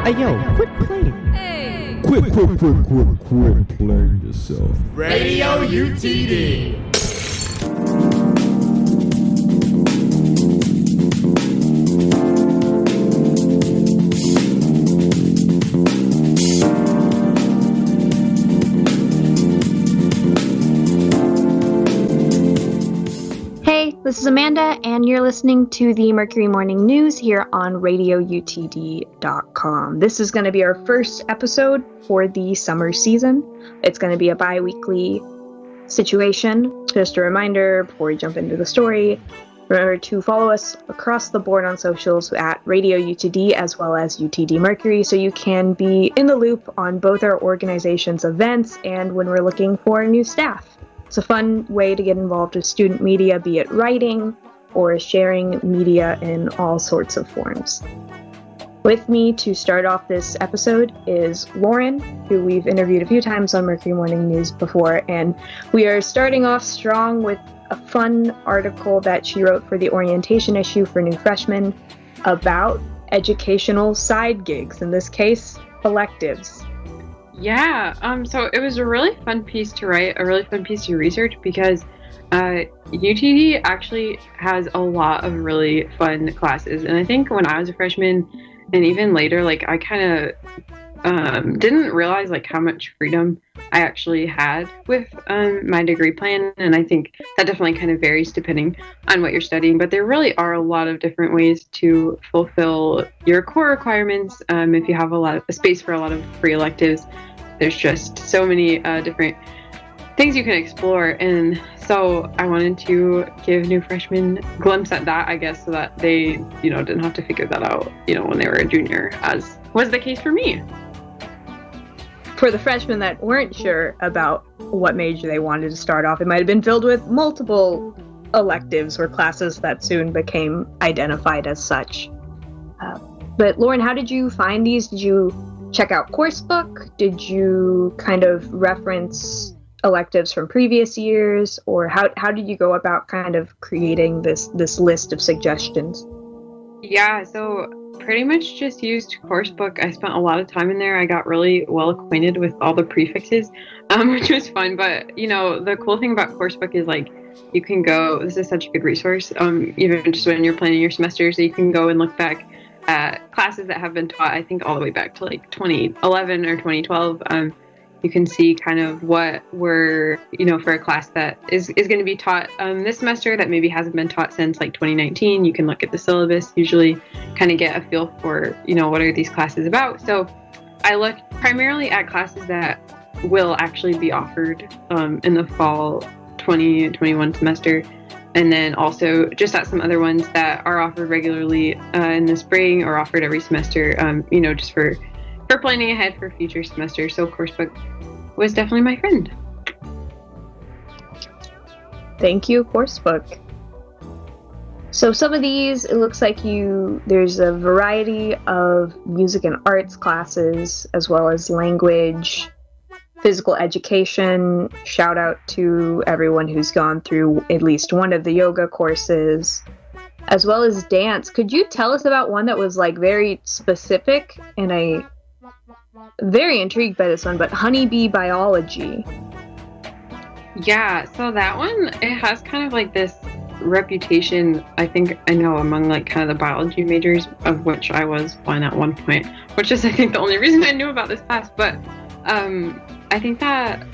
Hey yo, quit playing. Hey! Quit playing yourself. Radio UTD. Hey, this is Amanda, and you're listening to the Mercury Morning News here on Radio UTD.com. This is going to be our first episode for the summer season. It's going to be a bi-weekly situation. Just a reminder before we jump into the story, remember to follow us across the board on socials at Radio UTD as well as UTD Mercury so you can be in the loop on both our organization's events and when we're looking for new staff. It's a fun way to get involved with student media, be it writing or sharing media in all sorts of forms. With me to start off this episode is Lauren, who we've interviewed a few times on Mercury Morning News before, and we are starting off strong with a fun article that she wrote for the orientation issue for new freshmen about educational side gigs, in this case, electives. Yeah, so it was a really fun piece to write, a really fun piece to research because UTD actually has a lot of really fun classes. And I think when I was a freshman and even later, like I kind of didn't realize like how much freedom I actually had with my degree plan. And I think that definitely kind of varies depending on what you're studying. But there really are a lot of different ways to fulfill your core requirements. If you have a space for a lot of free electives, there's just so many different things you can explore. And so I wanted to give new freshmen a glimpse at that, I guess, so that they, didn't have to figure that out, when they were a junior, as was the case for me. For the freshmen that weren't sure about what major they wanted to start off, it might have been filled with multiple electives or classes that soon became identified as such. But Lauren, how did you find these? Did you check out Coursebook? Did you kind of reference electives from previous years? Or how did you go about kind of creating this list of suggestions? Yeah, so pretty much just used Coursebook. I spent a lot of time in there. I got really well acquainted with all the prefixes, which was fun. But, the cool thing about Coursebook is like you can go, this is such a good resource, even just when you're planning your semester, so you can go and look back at classes that have been taught, I think all the way back to like 2011 or 2012. You can see kind of what were, for a class that is going to be taught this semester that maybe hasn't been taught since like 2019. You can look at the syllabus, usually kind of get a feel for, what are these classes about. So I looked primarily at classes that will actually be offered in the fall 2021 semester. And then also just at some other ones that are offered regularly in the spring or offered every semester, just for planning ahead for future semesters. So Coursebook was definitely my friend. Thank you, Coursebook. So some of these, it looks like there's a variety of music and arts classes, as well as language, physical education. Shout out to everyone who's gone through at least one of the yoga courses, as well as dance. Could you tell us about one that was like very specific? And I very intrigued by this one, but honeybee biology. Yeah, so that one, it has kind of like this reputation, I think I know among like kind of the biology majors, of which I was one at one point, which is I think the only reason I knew about this class. But I think that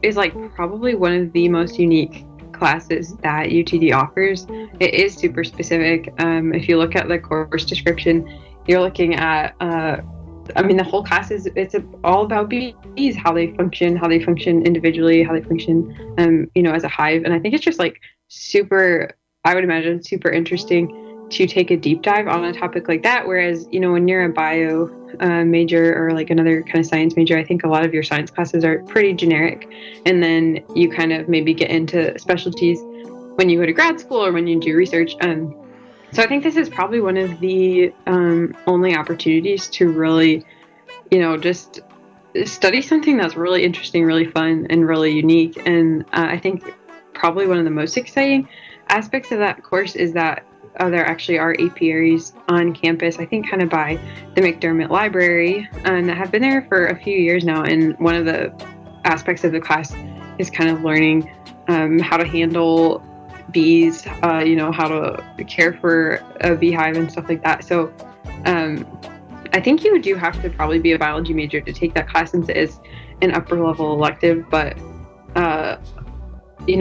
is like probably one of the most unique classes that UTD offers. It is super specific. If you look at the course description, you're looking at the whole class it's all about bees, how they function individually, how they function as a hive. And I think it's just like I would imagine super interesting to take a deep dive on a topic like that. Whereas, when you're a bio major or like another kind of science major, I think a lot of your science classes are pretty generic. And then you kind of maybe get into specialties when you go to grad school or when you do research. So I think this is probably one of the only opportunities to really, just study something that's really interesting, really fun, and really unique. And I think probably one of the most exciting aspects of that course is that there actually are apiaries on campus, I think kind of by the McDermott Library, and have been there for a few years now. And one of the aspects of the class is kind of learning how to handle bees, how to care for a beehive and stuff like that. So I think you do have to probably be a biology major to take that class, since it is an upper level elective. But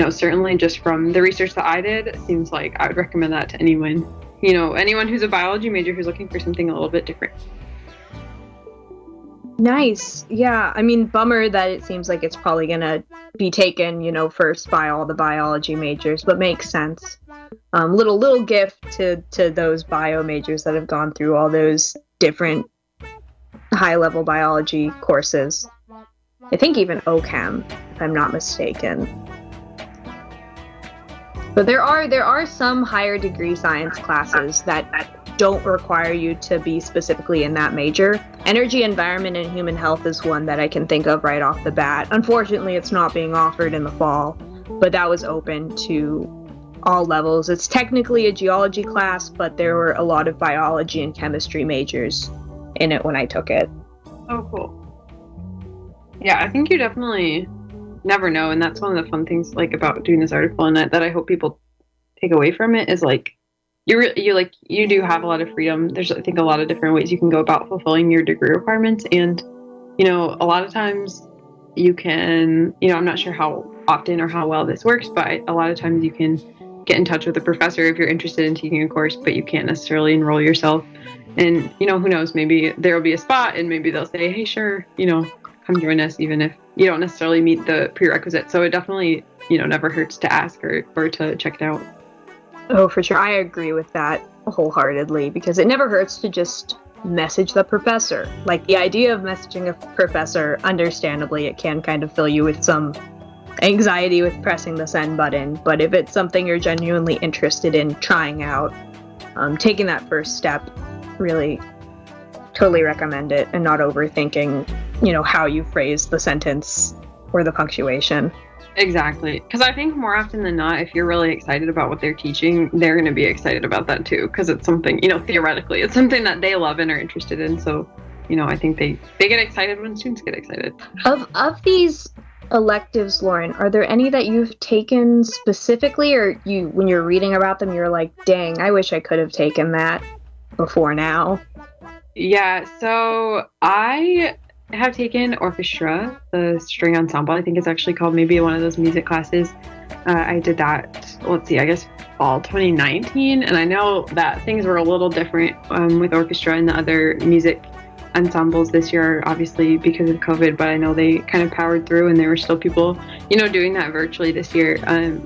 certainly just from the research that I did, it seems like I would recommend that to anyone who's a biology major who's looking for something a little bit different. Nice. Yeah. I mean, bummer that it seems like it's probably going to be taken, first by all the biology majors, but makes sense. Little gift to those bio majors that have gone through all those different high-level biology courses. I think even OChem, if I'm not mistaken. But there are some higher degree science classes that don't require you to be specifically in that major. Energy, environment, and human health is one that I can think of right off the bat. Unfortunately, it's not being offered in the fall, but that was open to all levels. It's technically a geology class, but there were a lot of biology and chemistry majors in it when I took it. Oh, cool. Yeah, I think you definitely never know, and that's one of the fun things about doing this article, and that I hope people take away from it, is you do have a lot of freedom. There's, I think, a lot of different ways you can go about fulfilling your degree requirements, and a lot of times you can, I'm not sure how often or how well this works, but a lot of times you can get in touch with a professor if you're interested in taking a course, but you can't necessarily enroll yourself. And who knows, maybe there will be a spot, and maybe they'll say, hey, sure, come join us, even if you don't necessarily meet the prerequisite. So it definitely, never hurts to ask or to check it out. Oh, for sure. I agree with that wholeheartedly, because it never hurts to just message the professor. Like, the idea of messaging a professor, understandably, it can kind of fill you with some anxiety with pressing the send button. But if it's something you're genuinely interested in trying out, taking that first step, really totally recommend it, and not overthinking, how you phrase the sentence or the punctuation. Exactly. Because I think more often than not, if you're really excited about what they're teaching, they're going to be excited about that too, because it's something, theoretically, it's something that they love and are interested in. So, I think they get excited when students get excited. Of these electives, Lauren, are there any that you've taken specifically, or when you're reading about them, you're like, dang, I wish I could have taken that before now? Yeah, so I have taken orchestra, the string ensemble. I think it's actually called, maybe one of those music classes. I did that, I guess fall 2019, and I know that things were a little different with orchestra and the other music ensembles this year, obviously because of COVID, but I know they kind of powered through, and there were still people, doing that virtually this year.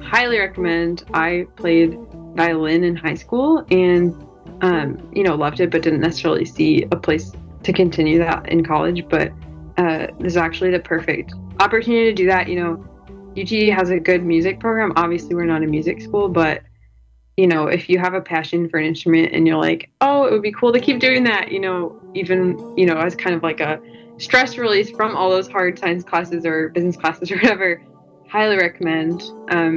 Highly recommend. I played violin in high school, and loved it, but didn't necessarily see a place to continue that in college. But this is actually the perfect opportunity to do that. UTD has a good music program. Obviously, we're not a music school, but if you have a passion for an instrument and you're like, oh, it would be cool to keep doing that, even as kind of like a stress release from all those hard science classes or business classes or whatever, highly recommend.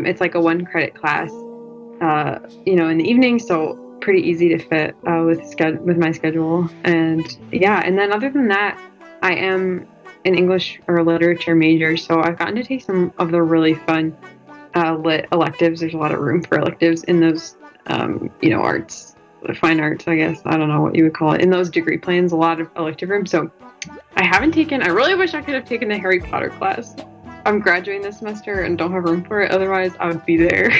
It's like a 1-credit class, in the evening, so pretty easy to fit with my schedule. And then other than that, I am an English or literature major, so I've gotten to take some of the really fun lit electives. There's a lot of room for electives in those arts, fine arts, I guess, I don't know what you would call it, in those degree plans, a lot of elective room. So I really wish I could have taken the Harry Potter class. I'm graduating this semester and don't have room for it, otherwise I would be there.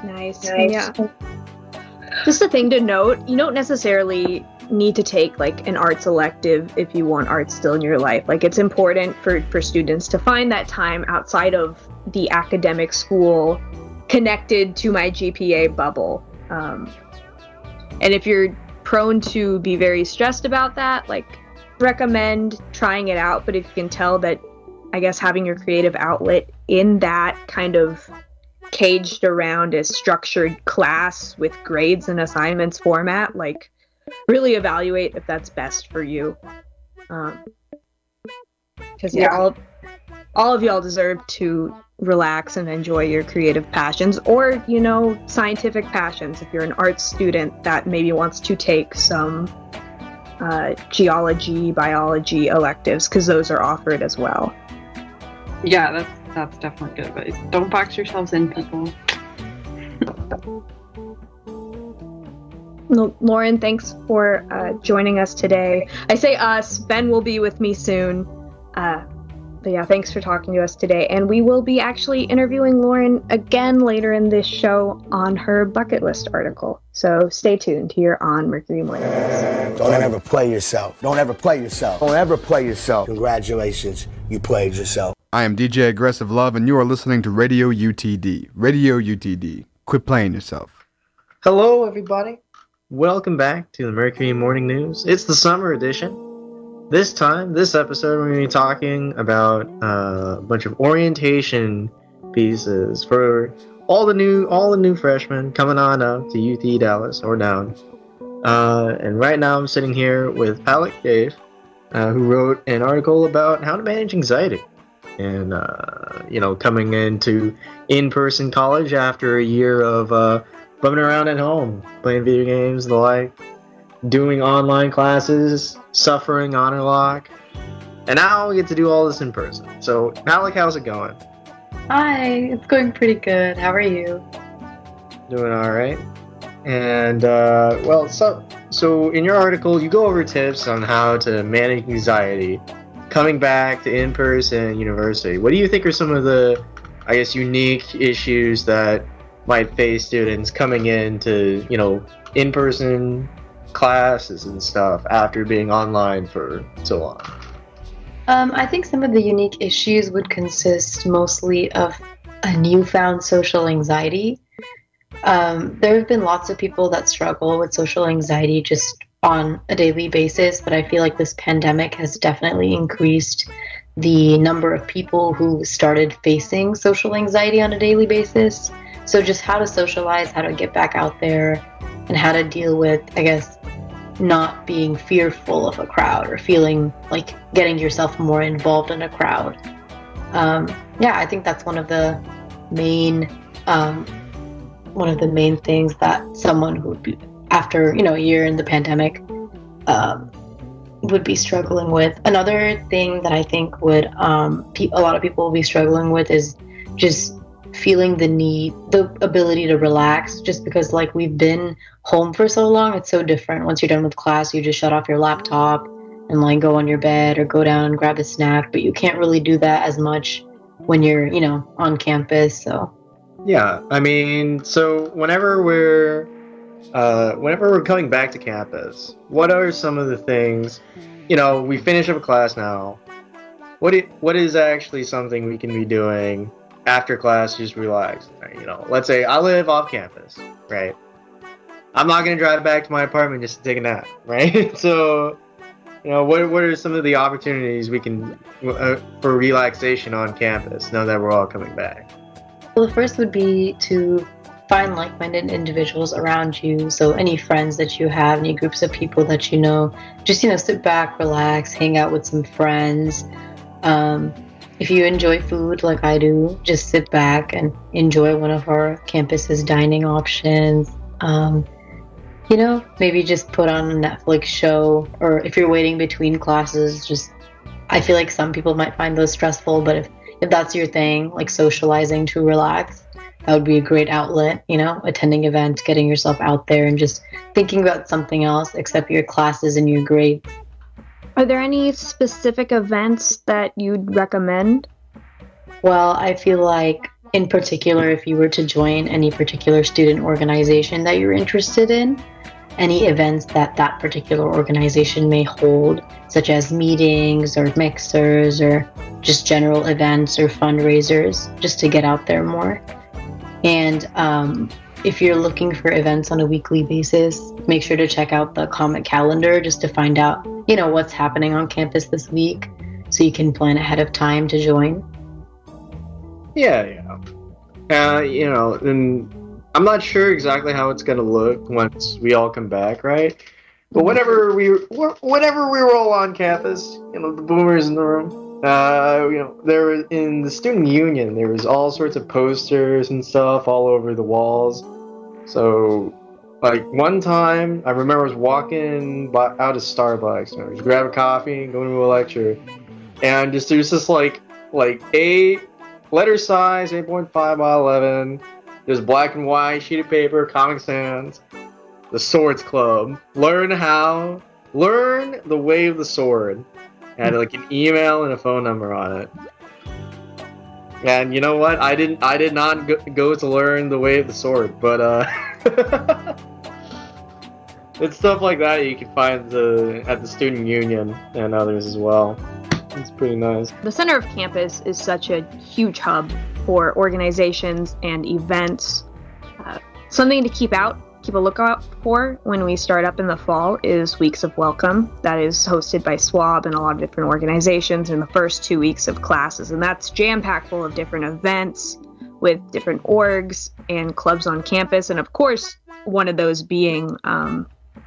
Nice. Yeah. Just a thing to note, you don't necessarily need to take an arts elective if you want art still in your life. It's important for students to find that time outside of the academic school connected to my GPA bubble. And if you're prone to be very stressed about that, recommend trying it out. But if you can tell that, I guess, having your creative outlet in that kind of caged around a structured class with grades and assignments format, really evaluate if that's best for you. Because all of y'all deserve to relax and enjoy your creative passions, or, scientific passions. If you're an arts student that maybe wants to take some geology, biology electives, because those are offered as well. Yeah, that's definitely good advice. Don't box yourselves in, people. Lauren, thanks for joining us today. I say us, Ben will be with me soon. But yeah, thanks for talking to us today. And we will be actually interviewing Lauren again later in this show on her bucket list article. So stay tuned here on Mercury Morning. Don't ever play yourself. Don't ever play yourself. Don't ever play yourself. Congratulations, you played yourself. I am DJ Aggressive Love, and you are listening to Radio UTD. Radio UTD. Quit playing yourself. Hello, everybody. Welcome back to the Mercury Morning News. It's the summer edition. This episode, we're going to be talking about a bunch of orientation pieces for all the new freshmen coming on up to UT Dallas or down. And right now, I'm sitting here with Alec Dave, who wrote an article about how to manage anxiety and coming into in-person college after a year of bumming around at home, playing video games and the like, doing online classes, suffering honor lock, and now we get to do all this in person. So, Alec, how's it going? Hi, it's going pretty good. How are you? Doing all right. And so in your article, you go over tips on how to manage anxiety coming back to in-person university. What do you think are some of the, unique issues that might face students coming into, in-person classes and stuff after being online for so long? I think some of the unique issues would consist mostly of a newfound social anxiety. There have been lots of people that struggle with social anxiety just on a daily basis, but I feel like this pandemic has definitely increased the number of people who started facing social anxiety on a daily basis. So just how to socialize, how to get back out there, and how to deal with, not being fearful of a crowd or feeling like getting yourself more involved in a crowd. I think that's one of the main things that someone who would be, after a year in the pandemic, would be struggling with. Another thing that I think would a lot of people will be struggling with is just feeling the ability to relax, just because we've been home for so long. It's so different. Once you're done with class, you just shut off your laptop and go on your bed or go down and grab a snack, but you can't really do that as much when you're on campus. So so whenever we're coming back to campus, what are some of the things, we finish up a class now, what is actually something we can be doing after class, just relax? Let's say I live off campus, right? I'm not going to drive back to my apartment just to take a nap, right? So, what are some of the opportunities we can for relaxation on campus now that we're all coming back? Well, the first would be to find like-minded individuals around you. So any friends that you have, any groups of people that just sit back, relax, hang out with some friends. If you enjoy food like I do, just sit back and enjoy one of our campus's dining options. Maybe just put on a Netflix show, or if you're waiting between classes, I feel like some people might find those stressful, but if that's your thing, like socializing to relax, that would be a great outlet, attending events, getting yourself out there and just thinking about something else except your classes and your grades. Are there any specific events that you'd recommend? Well, I feel like, in particular, if you were to join any particular student organization that you're interested in, any events that particular organization may hold, such as meetings or mixers or just general events or fundraisers, just to get out there more. And if you're looking for events on a weekly basis, make sure to check out the Comet calendar just to find out, what's happening on campus this week, so you can plan ahead of time to join. And I'm not sure exactly how it's gonna look once we all come back, right? But whenever we were all on campus, the boomers in the room, There was in the student union. There was all sorts of posters and stuff all over the walls. So, like one time, I remember I was walking out of Starbucks. I was grab a coffee, going to a lecture, and there's this like a letter size 8.5 by 11. There's black and white sheet of paper, Comic Sans, the Swords Club. Learn the way of the sword. It had like an email and a phone number on it. And you know what? I did not go to learn the way of the sword, but it's stuff like that you can find at the student union and others as well. It's pretty nice. The center of campus is such a huge hub for organizations and events. Something to keep a lookout for when we start up in the fall is Weeks of Welcome. That is hosted by SWAB and a lot of different organizations in the first 2 weeks of classes. And that's jam-packed full of different events with different orgs and clubs on campus. And of course, one of those being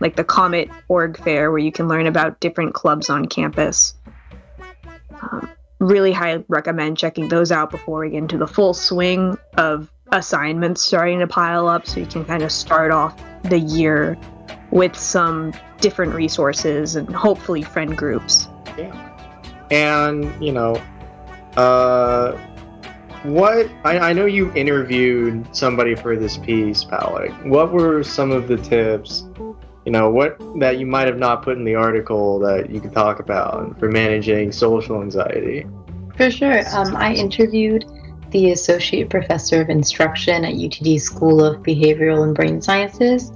like the Comet Org Fair, where you can learn about different clubs on campus. Really highly recommend checking those out before we get into the full swing of assignments starting to pile up, so you can kind of start off the year with some different resources and hopefully friend groups. Yeah. And I know you interviewed somebody for this piece, Palak. What were some of the tips, what that you might have not put in the article that you could talk about for managing social anxiety? For sure. I interviewed the Associate Professor of Instruction at UTD School of Behavioral and Brain Sciences.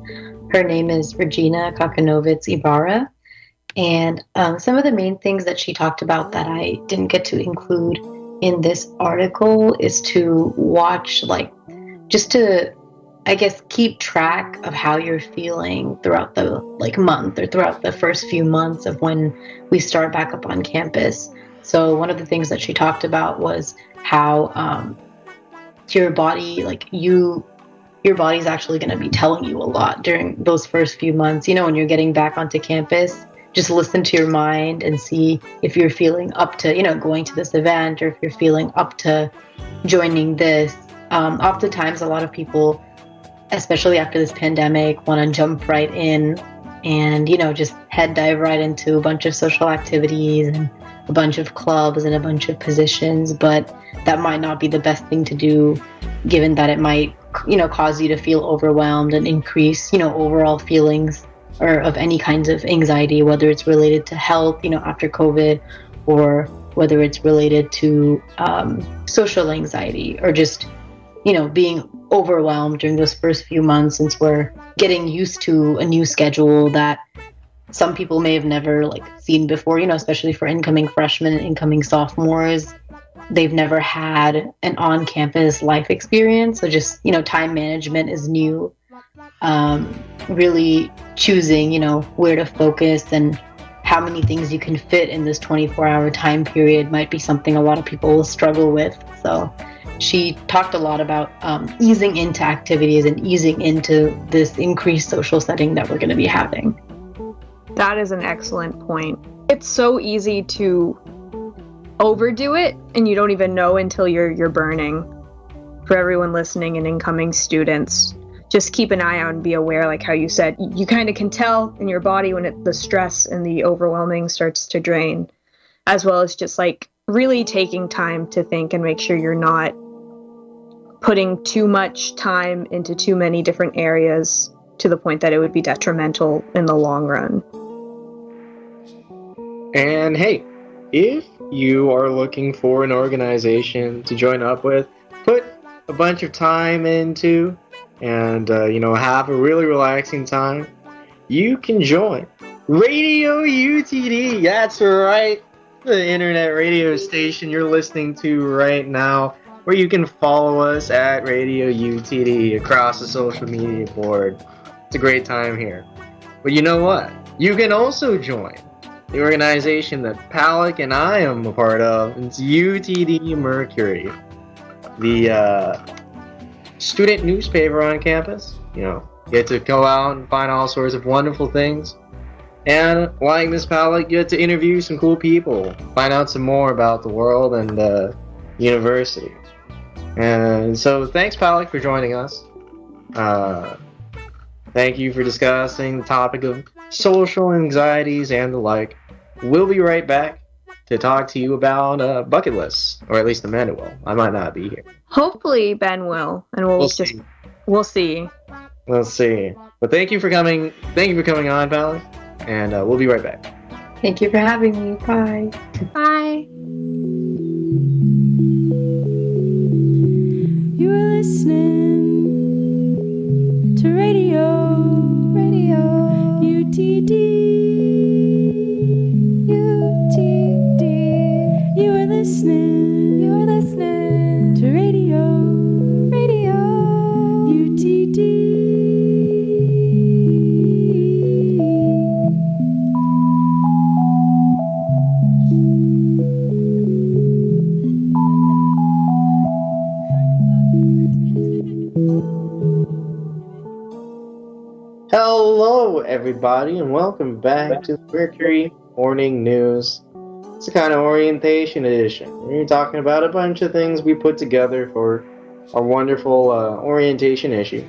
Her name is Regina Kakanovitz Ibarra. And some of the main things that she talked about that I didn't get to include in this article is to watch, just to, I guess, keep track of how you're feeling throughout the month or throughout the first few months of when we start back up on campus. So one of the things that she talked about was how your body, your body's actually going to be telling you a lot during those first few months. When you're getting back onto campus, just listen to your mind and see if you're feeling up to, going to this event, or if you're feeling up to joining this. Oftentimes, a lot of people, especially after this pandemic, want to jump right in and, just dive right into a bunch of social activities and a bunch of clubs and a bunch of positions, but that might not be the best thing to do, given that it might, cause you to feel overwhelmed and increase, overall feelings or of any kinds of anxiety, whether it's related to health, after COVID, or whether it's related to social anxiety, or just, being overwhelmed during those first few months, since we're getting used to a new schedule that some people may have never seen before, especially for incoming freshmen and incoming sophomores. They've never had an on-campus life experience. So just, time management is new. Really choosing, where to focus and how many things you can fit in this 24-hour time period might be something a lot of people will struggle with. So she talked a lot about easing into activities and easing into this increased social setting that we're going to be having. That is an excellent point. It's so easy to overdo it, and you don't even know until you're burning. For everyone listening and incoming students, just keep an eye out and be aware, like how you said, you kind of can tell in your body when the stress and the overwhelming starts to drain, as well as just really taking time to think and make sure you're not putting too much time into too many different areas to the point that it would be detrimental in the long run. And hey, if you are looking for an organization to join up with, put a bunch of time into, and have a really relaxing time, you can join Radio UTD. That's right, the internet radio station you're listening to right now, where you can follow us at Radio UTD across the social media board. It's a great time here. But you know what? You can also join the organization that Palak and I am a part of. It's UTD Mercury, the student newspaper on campus. You get to go out and find all sorts of wonderful things. And like Miss Palik, you get to interview some cool people, find out some more about the world and the university. And so thanks, Palik, for joining us. Thank you for discussing the topic of social anxieties and the like. We'll be right back to talk to you about bucket lists, or at least Amanda will. I might not be here. Hopefully Ben will, and we'll see. We'll see. We'll see. But thank you for coming. Thank you for coming on, Pally, and we'll be right back. Thank you for having me. Bye. Bye. You are listening to Radio UTD. You are listening to Radio UTD. Hello, everybody, and welcome back to the Mercury Morning News. It's a kind of orientation edition. We're talking about a bunch of things we put together for our wonderful orientation issue.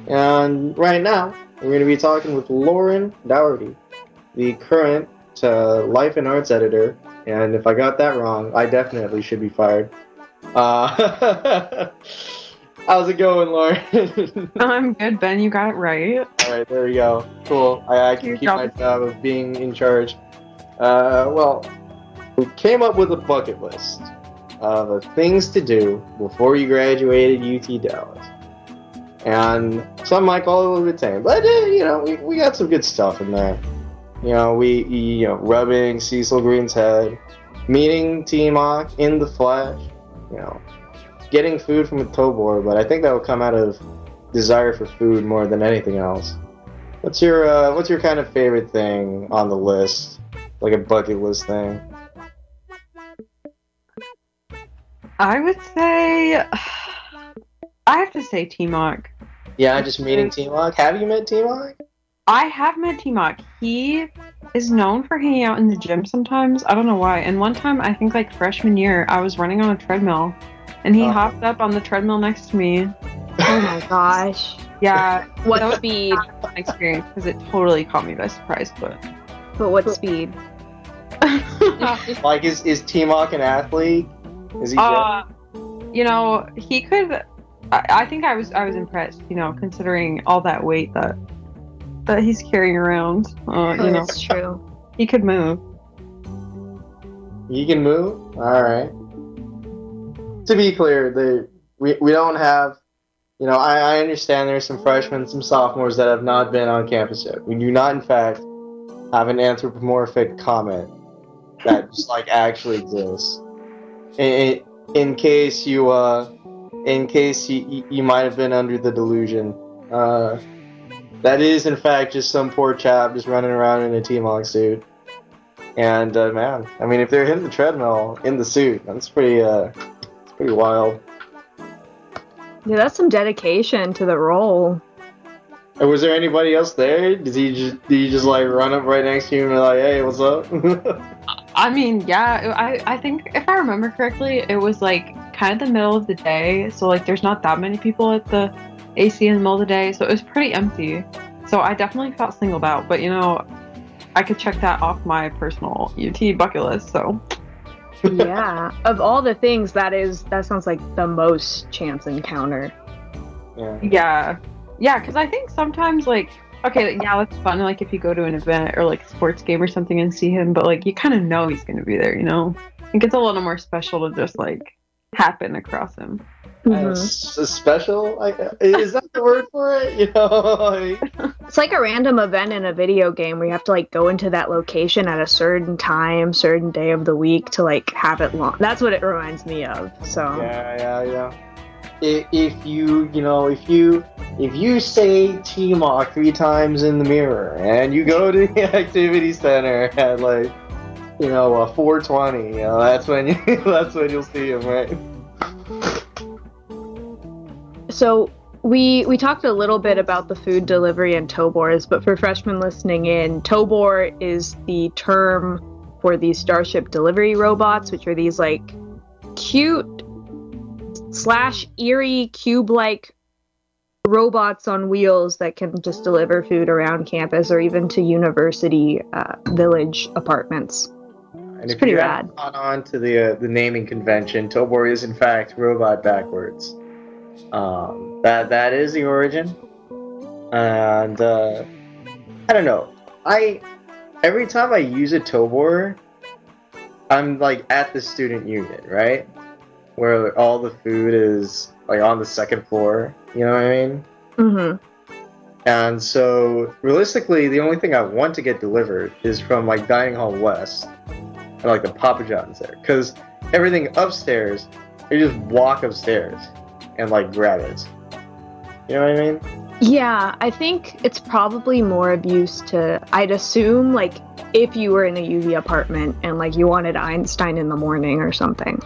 And right now, we're going to be talking with Lauren Dougherty, the current Life and Arts editor. And if I got that wrong, I definitely should be fired. How's it going, Lauren? I'm good, Ben. You got it right. All right, there we go. Cool. I can keep my job of being in charge. Well, we came up with a bucket list of things to do before you graduated UT Dallas. And some might call it a little bit tame, but we got some good stuff in there. Rubbing Cecil Green's head, meeting T-Mock in the flesh, getting food from a Tobor, but I think that will come out of desire for food more than anything else. What's your kind of favorite thing on the list, like a bucket list thing? I would say, I have to say T-Mock. Yeah, just meeting T-Mock. Have you met T-Mock? I have met T-Mock. He is known for hanging out in the gym sometimes. I don't know why. And one time, I think like freshman year, I was running on a treadmill, and he hopped up on the treadmill next to me. Oh my gosh. Yeah. What speed? Experience, because it totally caught me by surprise. But what speed? Like, is T-Mock an athlete? Is he? He could. I think I was impressed. Considering all that weight that he's carrying around. That's true. He could move. He can move. All right. To be clear, we don't have. I understand there's some freshmen, some sophomores that have not been on campus yet. We do not, in fact, have an anthropomorphic comment that just actually exists. In case you might have been under the delusion, that is in fact just some poor chap just running around in a T-Mock suit. And man, I mean, if they're hitting the treadmill in the suit, that's pretty wild. Yeah, that's some dedication to the role. And was there anybody else there? Did he just run up right next to you and be like, "Hey, what's up?" I mean, yeah, I think if I remember correctly, it was kind of the middle of the day, so there's not that many people at the AC in the middle of the day, so it was pretty empty. So I definitely felt singled out, but I could check that off my personal UT bucket list. So yeah, of all the things, that sounds like the most chance encounter. Yeah, because I think sometimes that's fun. If you go to an event or a sports game or something and see him, but you kind of know he's going to be there. It gets a little more special to just happen across him. Special? Is that the word for it? It's like a random event in a video game where you have to go into that location at a certain time, certain day of the week to have it long. That's what it reminds me of. So yeah. If you say T-Mock 3 times in the mirror and you go to the activity center at 4:20, that's when you'll see him, right? So we talked a little bit about the food delivery and towbors, but for freshmen listening in, towbor is the term for these Starship delivery robots, which are these like cute / eerie cube-like robots on wheels that can just deliver food around campus or even to university village apartments. And it's if pretty you rad. haven't gone on to the naming convention, towbor is in fact robot backwards. That is the origin, and I don't know. Every time I use a towbor, I'm like at the student union, right, where all the food is like on the second floor. You know what I mean? Mm-hmm. And so realistically, the only thing I want to get delivered is from like Dining Hall West and like the Papa John's there, because everything upstairs, you just walk upstairs and like grab it. You know what I mean? Yeah, I think it's probably more abuse to, I'd assume, like, if you were in a UV apartment and, like, you wanted Einstein in the morning or something.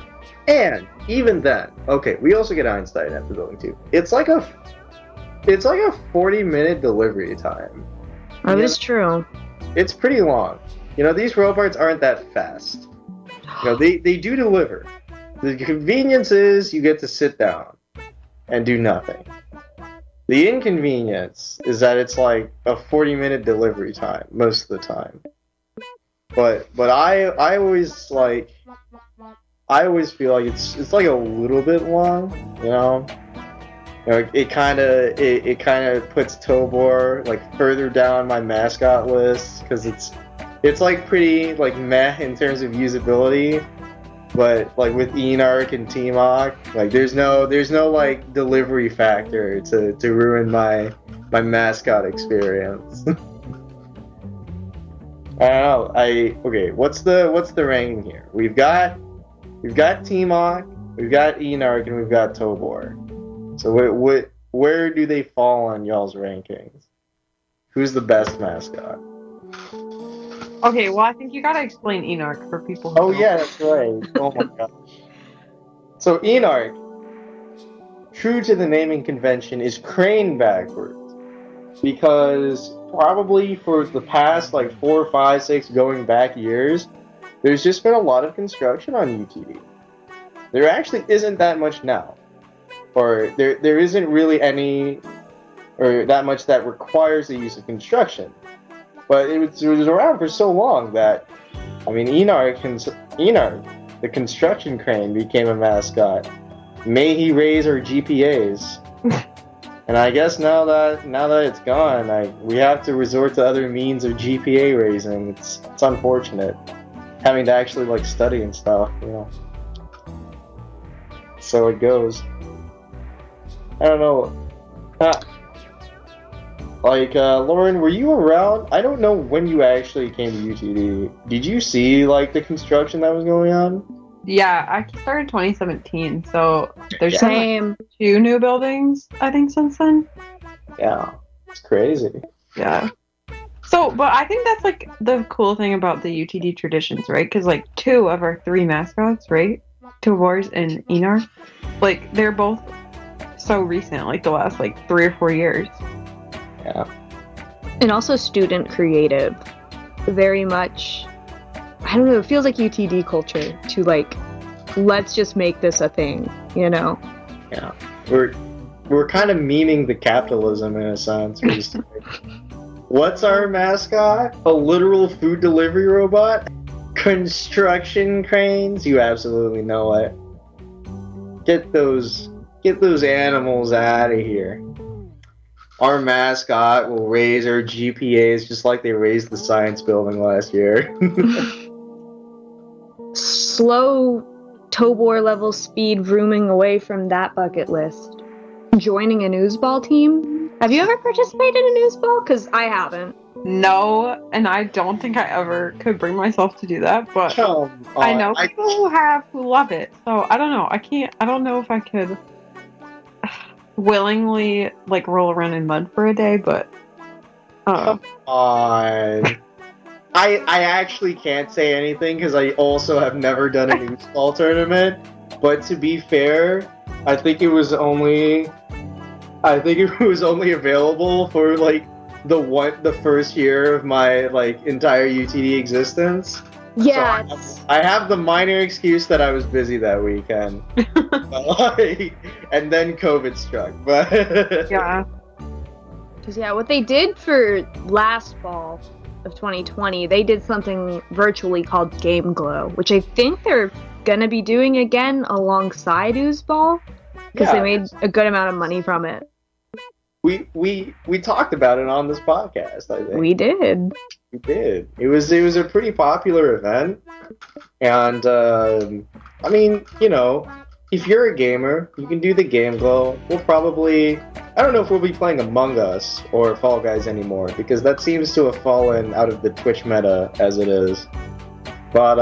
And even then, okay, we also get Einstein at the building too. It's like a 40-minute delivery time. That is true. It's pretty long. You know, these robots aren't that fast. You know, they do deliver. The convenience is you get to sit down and do nothing. The inconvenience is that it's like a 40-minute delivery time most of the time. But I always feel like it's like a little bit long, you know. You know, it kind of puts towbor like further down my mascot list because it's like pretty like meh in terms of usability. But like with Enark and T-Mock, like there's no like delivery factor to ruin my mascot experience. I don't know. Okay. What's the ranking here? We've got T-Mock, we've got Enark, and we've got towbor. So where do they fall on y'all's rankings? Who's the best mascot? Okay, well, I think you gotta explain Enark for people who don't. Yeah, that's right. Oh my gosh. So Enark, true to the naming convention, is crane backwards. Because probably for the past like 4, 5, 6 going back years, there's just been a lot of construction on UTD. There actually isn't that much now. Or there isn't really any or that much that requires the use of construction. But it was around for so long that, I mean, Enark, the construction crane, became a mascot. May he raise our GPAs. And I guess now that it's gone, we have to resort to other means of GPA raising. It's unfortunate, having to actually like study and stuff, you know. So it goes. I don't know. Lauren, were you around? I don't know when you actually came to UTD. Did you see, like, the construction that was going on? Yeah, I started 2017, so there's Same. Like 2 new buildings, I think, since then. Yeah, it's crazy. Yeah. So, but I think that's, like, the cool thing about the UTD traditions, right? Because, like, 2 of our 3 mascots, right? Towbors and Enark, like, they're both so recent, like, the last, like, 3 or 4 years. Yeah. And also student creative. Very much, I don't know, it feels like UTD culture to like, let's just make this a thing, you know? Yeah. We're kind of memeing the capitalism in a sense. We're just like, what's our mascot? A literal food delivery robot? Construction cranes? You absolutely know it. Get those animals out of here. Our mascot will raise our GPAs just like they raised the science building last year. Slow towbor level speed vrooming away from that bucket list. Joining a newsball team? Have you ever participated in a newsball? Because I haven't. No, and I don't think I ever could bring myself to do that, but I know people who love it, so I don't know. I don't know if I could willingly like roll around in mud for a day, but come on. I actually can't say anything because I also have never done a newsball tournament, but to be fair, I think it was only I think it was only available for like the first year of my like entire UTD existence. Yeah, So I have the minor excuse that I was busy that weekend. And then COVID struck. But Yeah. because what they did for last fall of 2020, they did something virtually called Game Glow, which I think they're gonna be doing again alongside Oozeball, because they made a good amount of money from it. We talked about it on this podcast, I think. We did. We did. It was a pretty popular event, and I mean, you know, if you're a gamer, you can do the Game Glow. We'll probably, I don't know if we'll be playing Among Us or Fall Guys anymore, because that seems to have fallen out of the Twitch meta as it is. But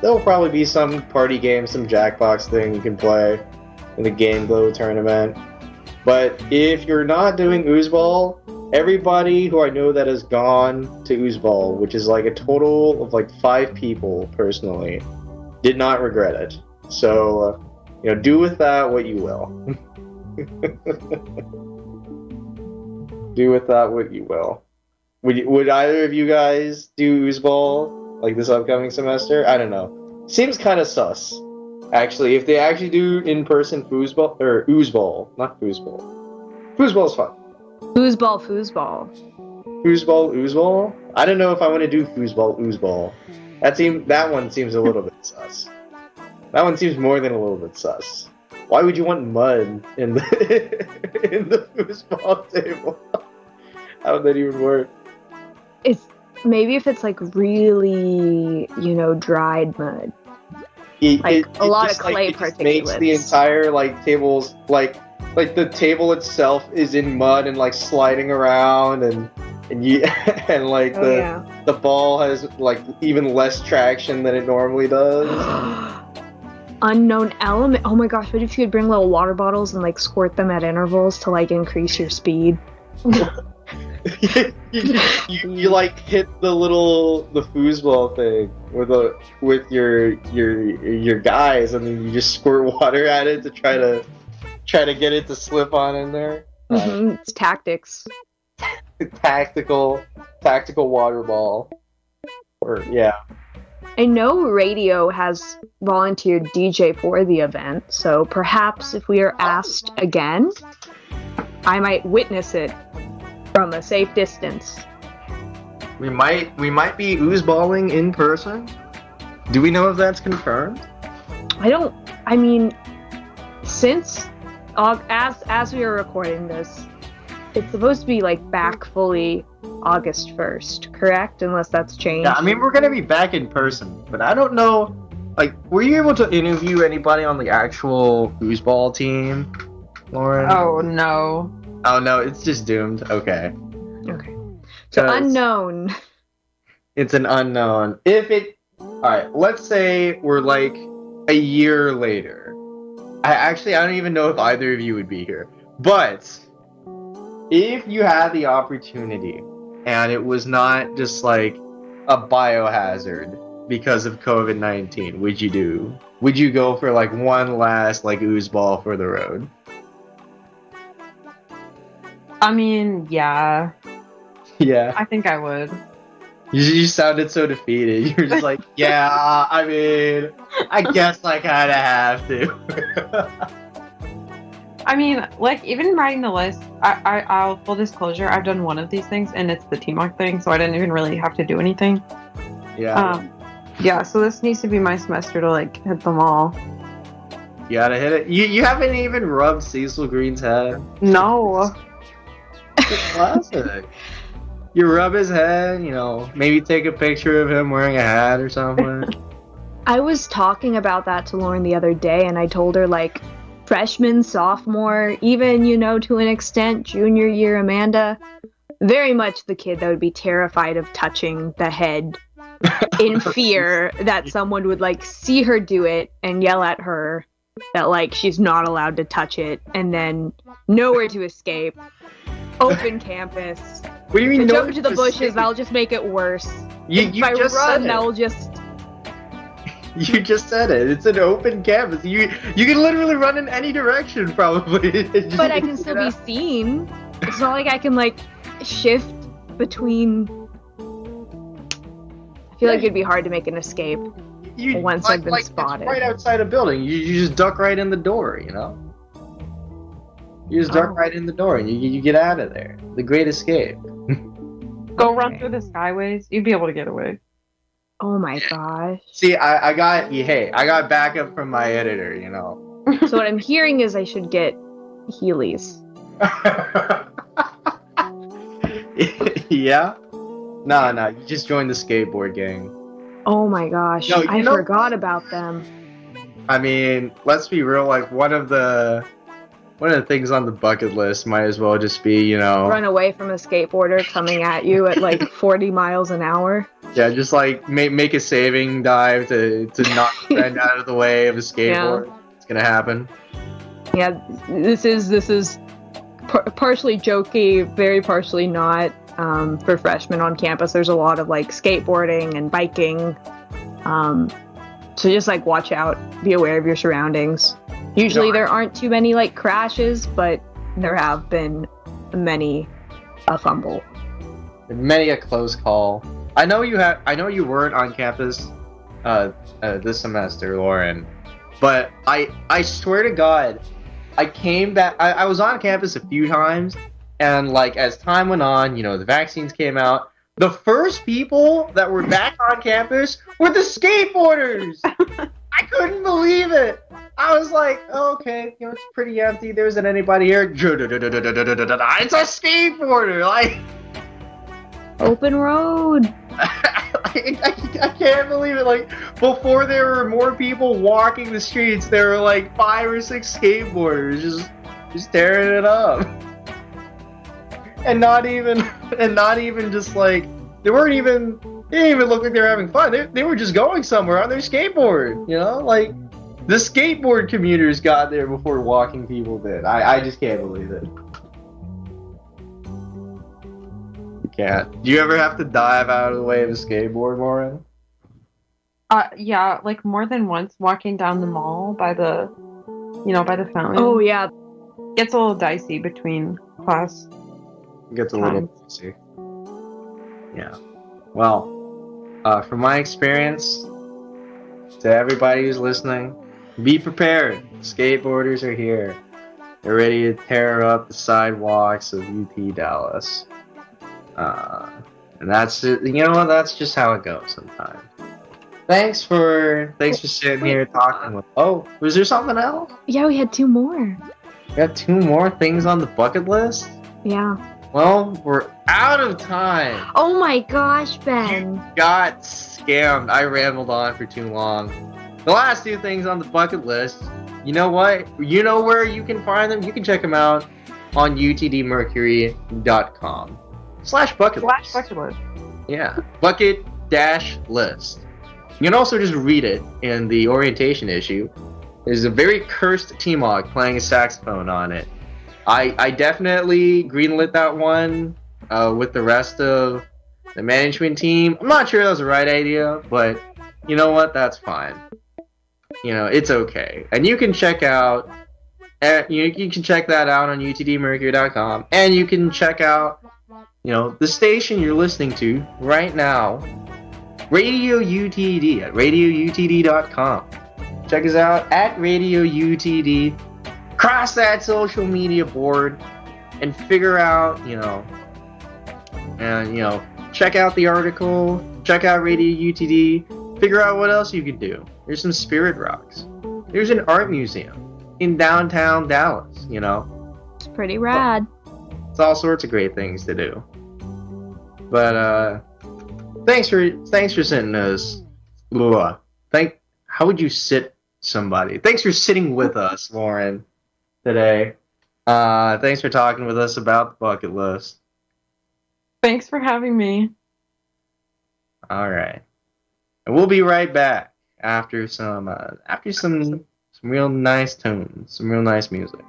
there'll probably be some party game, some Jackbox thing you can play in the Game Glow tournament. But if you're not doing Oozeball, everybody who I know that has gone to Oozeball, which is like a total of like 5 people personally, did not regret it. So, you know, do with that what you will. Do with that what you will. Would either of you guys do Oozeball like this upcoming semester? I don't know. Seems kind of sus. Actually, if they actually do in-person foosball, or oozeball, not foosball. Foosball's fun. Foosball. Oozeball? I don't know if I want to do oozeball. That one seems a little bit sus. That one seems more than a little bit sus. Why would you want mud in the in the foosball table? How would that even work? It's maybe if it's like really, dried mud. Like a lot of clay particulates. Makes the entire tables the table itself is in mud and sliding around and the ball has even less traction than it normally does. Unknown element. Oh my gosh! What if you could bring little water bottles and squirt them at intervals to increase your speed? you hit the foosball thing with your guys, and then you just squirt water at it to try to get it to slip on in there. It's tactics. Tactical water ball. I know Radio has volunteered DJ for the event, so perhaps if we are asked again, I might witness it from a safe distance. We might be oozeballing in person. Do we know if that's confirmed? Since as we are recording this, it's supposed to be back fully August 1st, correct? Unless that's changed. Yeah, we're gonna be back in person, but I don't know. Were you able to interview anybody on the actual foosball team, Lauren? Oh no. Oh no, it's just doomed. Okay. So unknown. It's an unknown. Alright, let's say we're a year later. I don't even know if either of you would be here. But if you had the opportunity and it was not just a biohazard because of COVID-19, would you go for one last oozeball for the road? Yeah. Yeah. I think I would. You sounded so defeated. You were just I guess I kind of have to. Even writing the list, I'll full disclosure, I've done one of these things, and it's the TMOC thing, so I didn't even really have to do anything. Yeah. So this needs to be my semester to hit them all. You gotta hit it. You haven't even rubbed Cecil Green's head. No. It's classic. You rub his head, maybe take a picture of him wearing a hat or something. I was talking about that to Lauren the other day, and I told her freshman, sophomore, even to an extent junior year Amanda, very much the kid that would be terrified of touching the head in fear that someone would see her do it and yell at her that she's not allowed to touch it, and then nowhere to escape. Open campus. What do you mean? Jump into the bushes. That'll just make it worse. If I run, that'll just. You just said it. It's an open campus. You can literally run in any direction, probably. But I can still be seen. It's not like I can like shift between. I feel like it'd be hard to make an escape once I've been spotted. It's right outside a building. You just duck right in the door, you know? You just duck right in the door and you get out of there. The great escape. Go run through the skyways. You'd be able to get away. Oh my gosh. See, I got backup from my editor, you know? So what I'm hearing is I should get Heelys. Yeah? No, you just joined the skateboard gang. Oh my gosh, No, I forgot about them. I mean, let's be real, like one of the things on the bucket list might as well just be, you know, Run away from a skateboarder coming at you at like 40 miles an hour. Yeah, just like make a saving dive to knock your friend out of the way of a skateboard. Yeah. It's gonna happen. Yeah, this is partially jokey, very partially not. For freshmen on campus, there's a lot of like skateboarding and biking. So just like watch out, be aware of your surroundings. Usually there aren't too many like crashes, but there have been many a fumble. Many a close call. I know you weren't on campus this semester, Lauren, but I swear to God, I came back. I was on campus a few times, and like as time went on, you know, the vaccines came out. The first people that were back on campus were the skateboarders. I couldn't believe it. I was like, oh, okay, you know, it's pretty empty. There isn't anybody here. It's a skateboarder. Like, open road. I can't believe it. Like, before there were more people walking the streets, there were like 5 or 6 skateboarders just tearing it up. And not even just like they didn't even look like they were having fun. They were just going somewhere on their skateboard, you know? Like, the skateboard commuters got there before walking people did. I just can't believe it. Can't. Do you ever have to dive out of the way of a skateboard, Lauren? Yeah, like more than once walking down the mall by the fountain. Oh yeah. Gets a little dicey between class. Gets a little dicey. Yeah. Well, from my experience, to everybody who's listening, be prepared. Skateboarders are here. They're ready to tear up the sidewalks of UT Dallas. And that's it. You know what? That's just how it goes sometimes. Thanks for sitting here talking with. Oh, was there something else? Yeah, we had 2 more. We got 2 more things on the bucket list? Yeah. Well, we're out of time. Oh my gosh, Ben. You got scammed. I rambled on for too long. The last 2 things on the bucket list, you know what? You know where you can find them? You can check them out on utdmercury.com. /bucket list. Yeah. Bucket-list. You can also just read it in the orientation issue. There's a very cursed T-Mog playing a saxophone on it. I definitely greenlit that one with the rest of the management team. I'm not sure that was the right idea, but you know what? That's fine. You know, it's okay. And you can check out, you can check that out on utdmercury.com, and you can check out, you know, the station you're listening to right now, Radio UTD at radioutd.com. Check us out at Radio UTD. Cross that social media board and figure out, check out the article, check out Radio UTD, figure out what else you could do. There's some spirit rocks. There's an art museum in downtown Dallas, you know. It's pretty rad. It's all sorts of great things to do. But thanks for sitting us. How would you sit somebody? Thanks for sitting with us, Lauren, today. Thanks for talking with us about the bucket list. Thanks for having me. All right, and we'll be right back after some real nice tunes, some real nice music.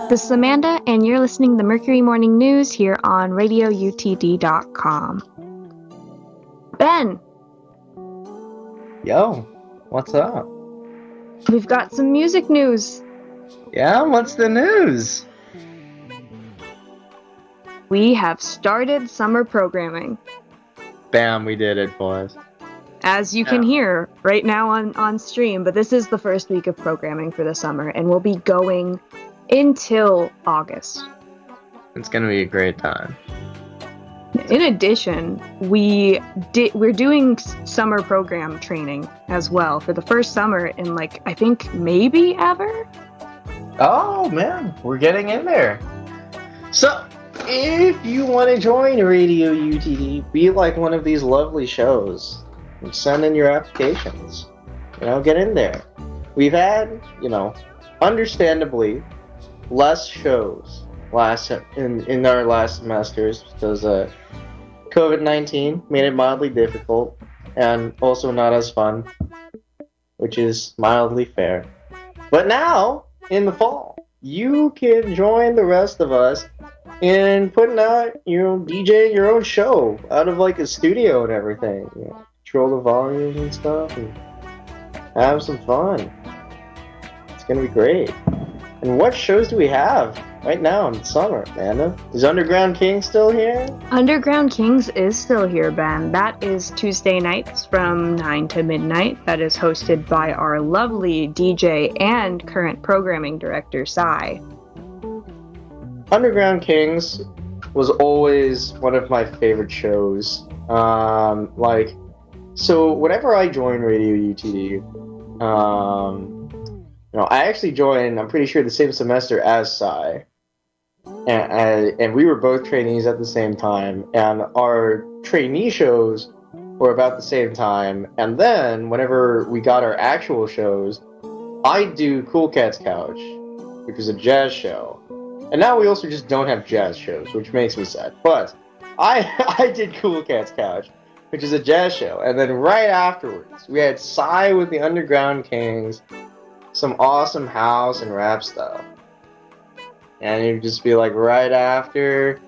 This is Amanda, and you're listening to the Mercury Morning News here on RadioUTD.com. Ben! Yo, what's up? We've got some music news. Yeah, what's the news? We have started summer programming. Bam, we did it, boys. As you can hear right now on stream, but this is the first week of programming for the summer, and we'll be going until August. It's gonna be a great time. In addition, we're doing summer program training as well for the first summer in I think maybe ever. Oh man, we're getting in there. So, if you want to join Radio UTD, be like one of these lovely shows, and send in your applications. Get in there. We've had, understandably, less shows in our last semesters because COVID-19 made it mildly difficult and also not as fun, which is mildly fair. But now, in the fall, you can join the rest of us in putting out, DJing your own show out of a studio and everything. Control the volume and stuff and have some fun. It's gonna be great. And what shows do we have right now in summer, Amanda? Is Underground King still here? Underground Kings is still here, Ben. That is Tuesday nights from 9 to midnight. That is hosted by our lovely DJ and current programming director, Sai. Underground Kings was always one of my favorite shows. So whenever I joined Radio UTD, I actually joined, I'm pretty sure, the same semester as Sai. And we were both trainees at the same time. And our trainee shows were about the same time. And then, whenever we got our actual shows, I do Cool Cat's Couch, which is a jazz show. And now we also just don't have jazz shows, which makes me sad. But I did Cool Cat's Couch, which is a jazz show. And then right afterwards, we had Sai with the Underground Kings, some awesome house and rap stuff. And it'd just be right after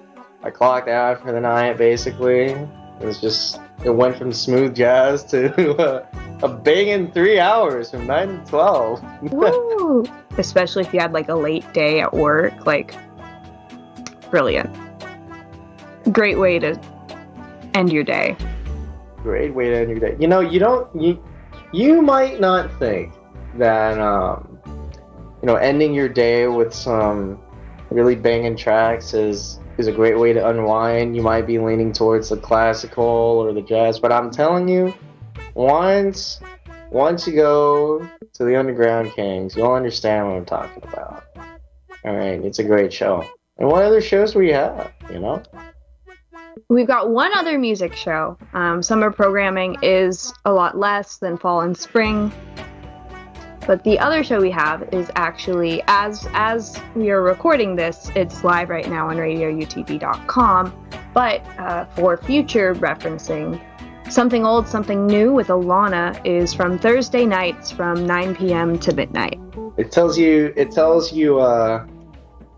I clocked out for the night, basically. It went from smooth jazz to a banging 3 hours from 9 to 12. Woo! Especially if you had a late day at work, brilliant. Great way to end your day. Great way to end your day. You might not think that, ending your day with some really banging tracks is a great way to unwind. You might be leaning towards the classical or the jazz, but I'm telling you, once you go to the Underground Kings, you'll understand what I'm talking about. Alright, it's a great show. And what other shows do we have, We've got one other music show. Summer programming is a lot less than fall and spring. But the other show we have is actually, as we are recording this, it's live right now on RadioUTD.com. But for future referencing, Something Old, Something New with Alana is from Thursday nights from 9 p.m. to midnight. It tells you,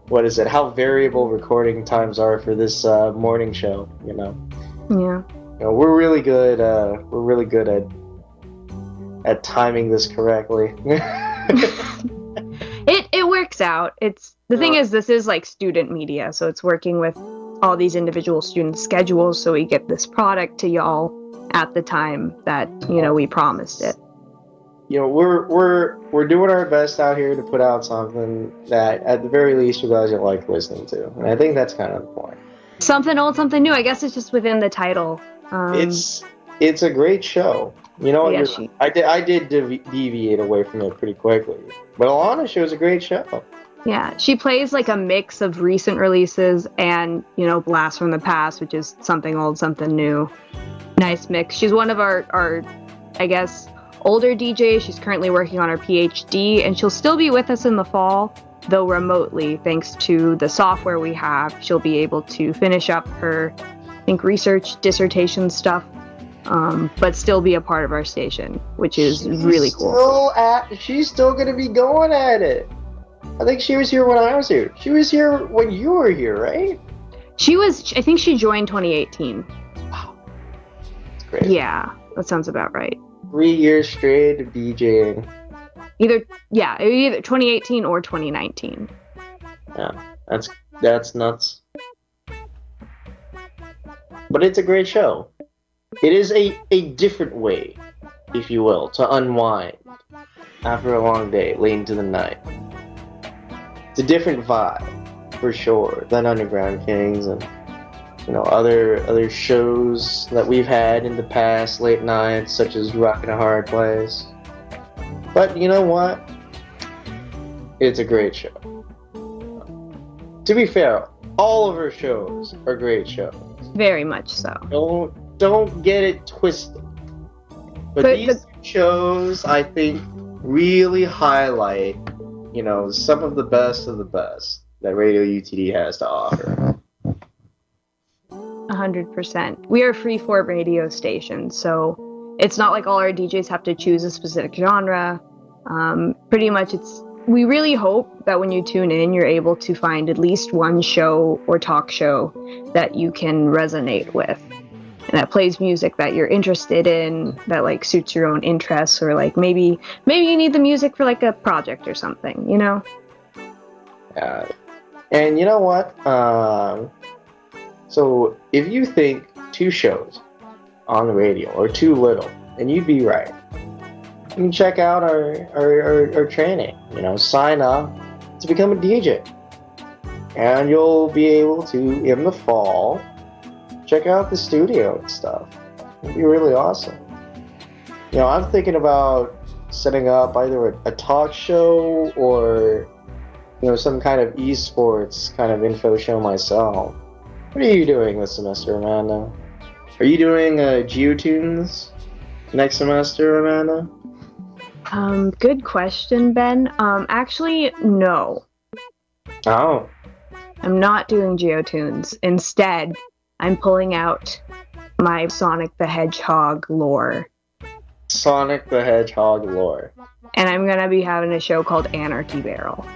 what is it, how variable recording times are for this morning show, Yeah. We're really good at timing this correctly. It works out. The thing is, this is student media, so it's working with all these individual student schedules, so we get this product to y'all at the time that we promised it. We're doing our best out here to put out something that at the very least you guys will like listening to, and I think that's kind of the point. Something old, something new. I guess it's just within the title. It's a great show. Yeah, I did deviate away from it pretty quickly, but Alana's show is a great show. Yeah, she plays a mix of recent releases and blasts from the past, which is something old, something new. Nice mix. She's one of our I guess, older DJs. She's currently working on her PhD, and she'll still be with us in the fall, though remotely, thanks to the software we have. She'll be able to finish up her, I think, research dissertation stuff, but still be a part of our station, which is really cool. She's still going to be going at it. I think she was here when I was here. She was here when you were here, right? I think she joined 2018. Wow. That's great. Yeah, that sounds about right. 3 years straight of DJing. Either 2018 or 2019. Yeah, that's nuts. But it's a great show. It is a different way, if you will, to unwind after a long day, late into the night. It's a different vibe, for sure, than Underground Kings and other shows that we've had in the past, late nights, such as Rockin' a Hard Place. But you know what? It's a great show. To be fair, all of her shows are great shows. Very much so. Don't get it twisted. But these shows, I think, really highlight, some of the best that Radio UTD has to offer. 100%. We are a free-form radio station, so it's not like all our DJs have to choose a specific genre. Pretty much we really hope that when you tune in, you're able to find at least one show or talk show that you can resonate with. And that plays music that you're interested in, that like suits your own interests, or like maybe you need the music for like a project or something, And you know what? So if you think 2 shows on the radio are too little, then you'd be right. You can check out our training. Sign up to become a DJ, and you'll be able to, in the fall, check out the studio and stuff. It'd be really awesome. I'm thinking about setting up either a talk show or some kind of esports kind of info show myself. What are you doing this semester, Amanda? Are you doing Geotunes next semester, Amanda? Good question, Ben. Actually, no. Oh. I'm not doing Geotunes. Instead, I'm pulling out my Sonic the Hedgehog lore. Sonic the Hedgehog lore. And I'm gonna be having a show called Anarchy Barrel.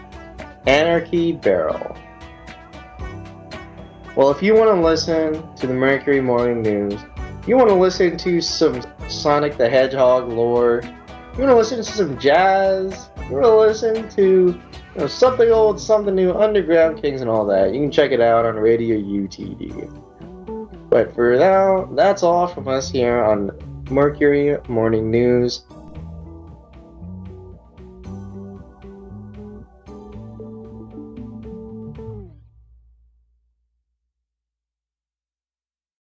Anarchy Barrel. Well, if you want to listen to the Mercury Morning News, you want to listen to some Sonic the Hedgehog lore, you want to listen to some jazz, you want to listen to something old, something new, Underground Kings and all that, you can check it out on Radio UTD. But for now, that's all from us here on Mercury Morning News.